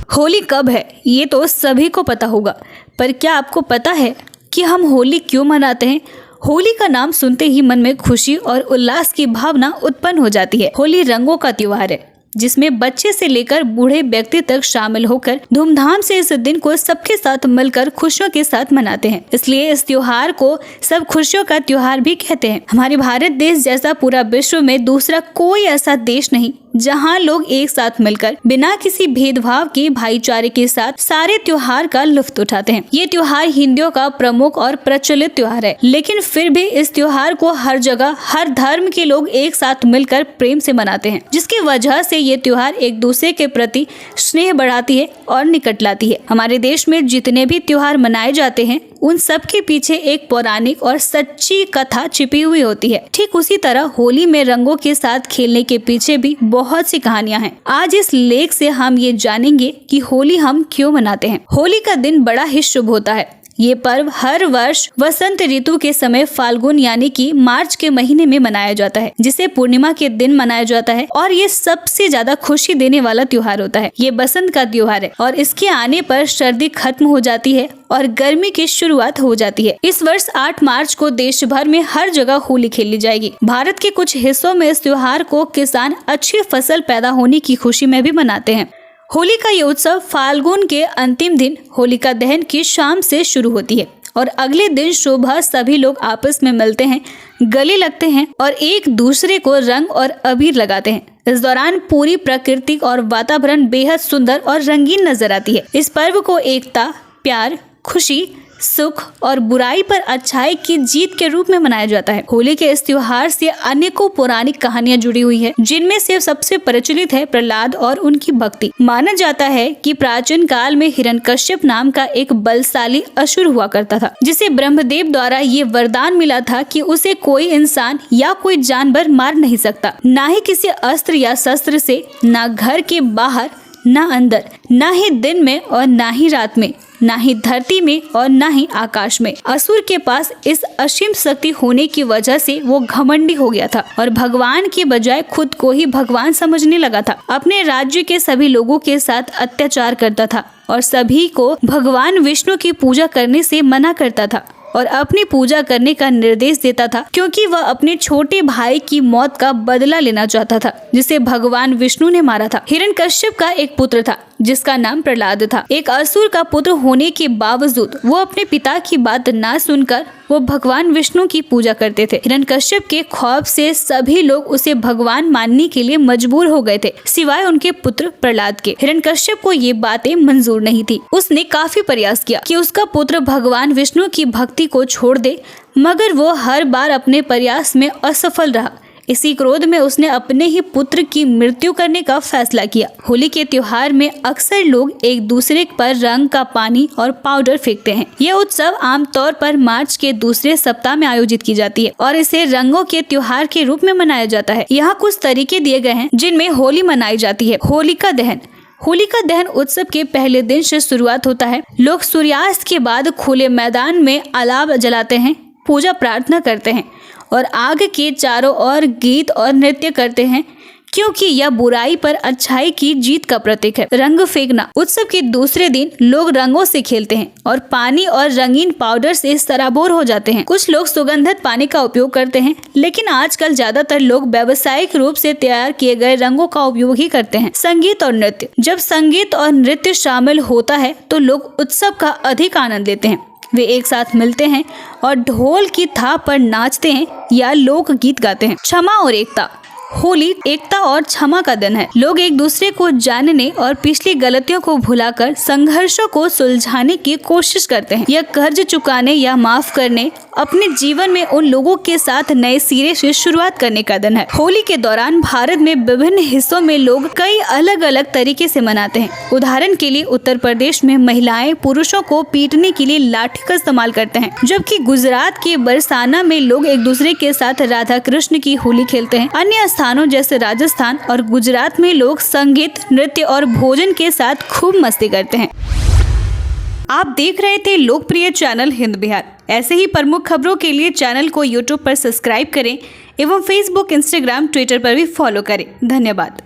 होली कब है ये तो सभी को पता होगा, पर क्या आपको पता है कि हम होली क्यों मनाते हैं? होली का नाम सुनते ही मन में खुशी और उल्लास की भावना उत्पन्न हो जाती है। होली रंगों का त्योहार है जिसमें बच्चे से लेकर बूढ़े व्यक्ति तक शामिल होकर धूमधाम से इस दिन को सबके साथ मिलकर खुशियों के साथ मनाते हैं। इसलिए इस त्योहार को सब खुशियों का त्योहार भी कहते हैं। हमारे भारत देश जैसा पूरा विश्व में दूसरा कोई ऐसा देश नहीं जहां लोग एक साथ मिलकर बिना किसी भेदभाव के भाईचारे के साथ सारे त्योहार का लुत्फ उठाते हैं। ये त्योहार हिंदुओं का प्रमुख और प्रचलित त्योहार है, लेकिन फिर भी इस त्योहार को हर जगह हर धर्म के लोग एक साथ मिलकर प्रेम से मनाते हैं, जिसकी वजह से ये त्योहार एक दूसरे के प्रति स्नेह बढ़ाती है और निकट लाती है। हमारे देश में जितने भी त्योहार मनाए जाते हैं उन सब के पीछे एक पौराणिक और सच्ची कथा छिपी हुई होती है। ठीक उसी तरह होली में रंगों के साथ खेलने के पीछे भी बहुत सी कहानियां हैं। आज इस लेख से हम ये जानेंगे कि होली हम क्यों मनाते हैं। होली का दिन बड़ा ही शुभ होता है। ये पर्व हर वर्ष वसंत ऋतु के समय फाल्गुन यानी कि मार्च के महीने में मनाया जाता है, जिसे पूर्णिमा के दिन मनाया जाता है और ये सबसे ज्यादा खुशी देने वाला त्योहार होता है। ये बसंत का त्योहार है और इसके आने पर सर्दी खत्म हो जाती है और गर्मी की शुरुआत हो जाती है। इस वर्ष 8 मार्च को देश भर में हर जगह होली खेली जाएगी। भारत के कुछ हिस्सों में इस त्योहार को किसान अच्छी फसल पैदा होने की खुशी में भी मनाते हैं। होली का ये उत्सव फाल्गुन के अंतिम दिन होलिका दहन की शाम से शुरू होती है और अगले दिन सुबह सभी लोग आपस में मिलते हैं, गले लगते हैं और एक दूसरे को रंग और अबीर लगाते हैं। इस दौरान पूरी प्रकृति और वातावरण बेहद सुंदर और रंगीन नजर आती है। इस पर्व को एकता, प्यार, खुशी, सुख और बुराई पर अच्छाई की जीत के रूप में मनाया जाता है। होली के इस त्योहार से अनेकों पौराणिक कहानियां जुड़ी हुई है, जिनमें से सबसे प्रचलित है प्रहलाद और उनकी भक्ति। माना जाता है कि प्राचीन काल में हिरण्यकश्यप नाम का एक बलशाली असुर हुआ करता था, जिसे ब्रह्मदेव द्वारा ये वरदान मिला था कि उसे कोई इंसान या कोई जानवर मार नहीं सकता, ना ही किसी अस्त्र या शस्त्र से, ना घर के बाहर, ना अंदर, ना ही दिन में और ना ही रात में, ना ही धरती में और ना ही आकाश में। असुर के पास इस असीम शक्ति होने की वजह से वो घमंडी हो गया था और भगवान के बजाय खुद को ही भगवान समझने लगा था। अपने राज्य के सभी लोगों के साथ अत्याचार करता था और सभी को भगवान विष्णु की पूजा करने से मना करता था और अपनी पूजा करने का निर्देश देता था, क्योंकि वह अपने छोटे भाई की मौत का बदला लेना चाहता था, जिसे भगवान विष्णु ने मारा था। हिरण्यकश्यप का एक पुत्र था जिसका नाम प्रहलाद था। एक असुर का पुत्र होने के बावजूद वो अपने पिता की बात ना सुनकर वो भगवान विष्णु की पूजा करते थे। हिरण्यकश्यप के खौफ से सभी लोग उसे भगवान मानने के लिए मजबूर हो गए थे, सिवाय उनके पुत्र प्रहलाद के। हिरण्यकश्यप को ये बातें मंजूर नहीं थी। उसने काफी प्रयास किया कि उसका पुत्र भगवान विष्णु की भक्ति को छोड़ दे, मगर वो हर बार अपने प्रयास में असफल रहा। इसी क्रोध में उसने अपने ही पुत्र की मृत्यु करने का फैसला किया। होली के त्योहार में अक्सर लोग एक दूसरे पर रंग का पानी और पाउडर फेंकते हैं। यह उत्सव आमतौर पर मार्च के दूसरे सप्ताह में आयोजित की जाती है और इसे रंगों के त्योहार के रूप में मनाया जाता है। यहाँ कुछ तरीके दिए गए हैं जिनमें होली मनाई जाती है। होलिका दहन। होलिका दहन उत्सव के पहले दिन से शुरुआत होता है। लोग सूर्यास्त के बाद खुले मैदान में अलाव जलाते हैं, पूजा प्रार्थना करते हैं और आग के चारों ओर गीत और नृत्य करते हैं, क्योंकि यह बुराई पर अच्छाई की जीत का प्रतीक है। रंग फेंकना। उत्सव के दूसरे दिन लोग रंगों से खेलते हैं और पानी और रंगीन पाउडर से सराबोर हो जाते हैं। कुछ लोग सुगंधित पानी का उपयोग करते हैं, लेकिन आजकल ज्यादातर लोग व्यावसायिक रूप से तैयार किए गए रंगों का उपयोग ही करते हैं। संगीत और नृत्य। जब संगीत और नृत्य शामिल होता है तो लोग उत्सव का अधिक आनंद लेते हैं। वे एक साथ मिलते हैं और ढोल की थाप पर नाचते हैं या लोक गीत गाते हैं। क्षमा और एकता। होली एकता और क्षमा का दिन है। लोग एक दूसरे को जानने और पिछली गलतियों को भुलाकर संघर्षों को सुलझाने की कोशिश करते हैं। यह कर्ज चुकाने या माफ करने, अपने जीवन में उन लोगों के साथ नए सिरे से शुरुआत करने का दिन है। होली के दौरान भारत में विभिन्न हिस्सों में लोग कई अलग अलग तरीके से मनाते हैं। उदाहरण के लिए उत्तर प्रदेश में महिलाएं पुरुषों को पीटने के लिए लाठी का इस्तेमाल करते हैं, जबकि गुजरात के बरसाना में लोग एक दूसरे के साथ राधा कृष्ण की होली खेलते हैं। अन्य स्थानों जैसे राजस्थान और गुजरात में लोग संगीत, नृत्य और भोजन के साथ खूब मस्ती करते हैं। आप देख रहे थे लोकप्रिय चैनल हिंद बिहार। ऐसे ही प्रमुख खबरों के लिए चैनल को YouTube पर सब्सक्राइब करें एवं Facebook, Instagram, Twitter पर भी फॉलो करें। धन्यवाद।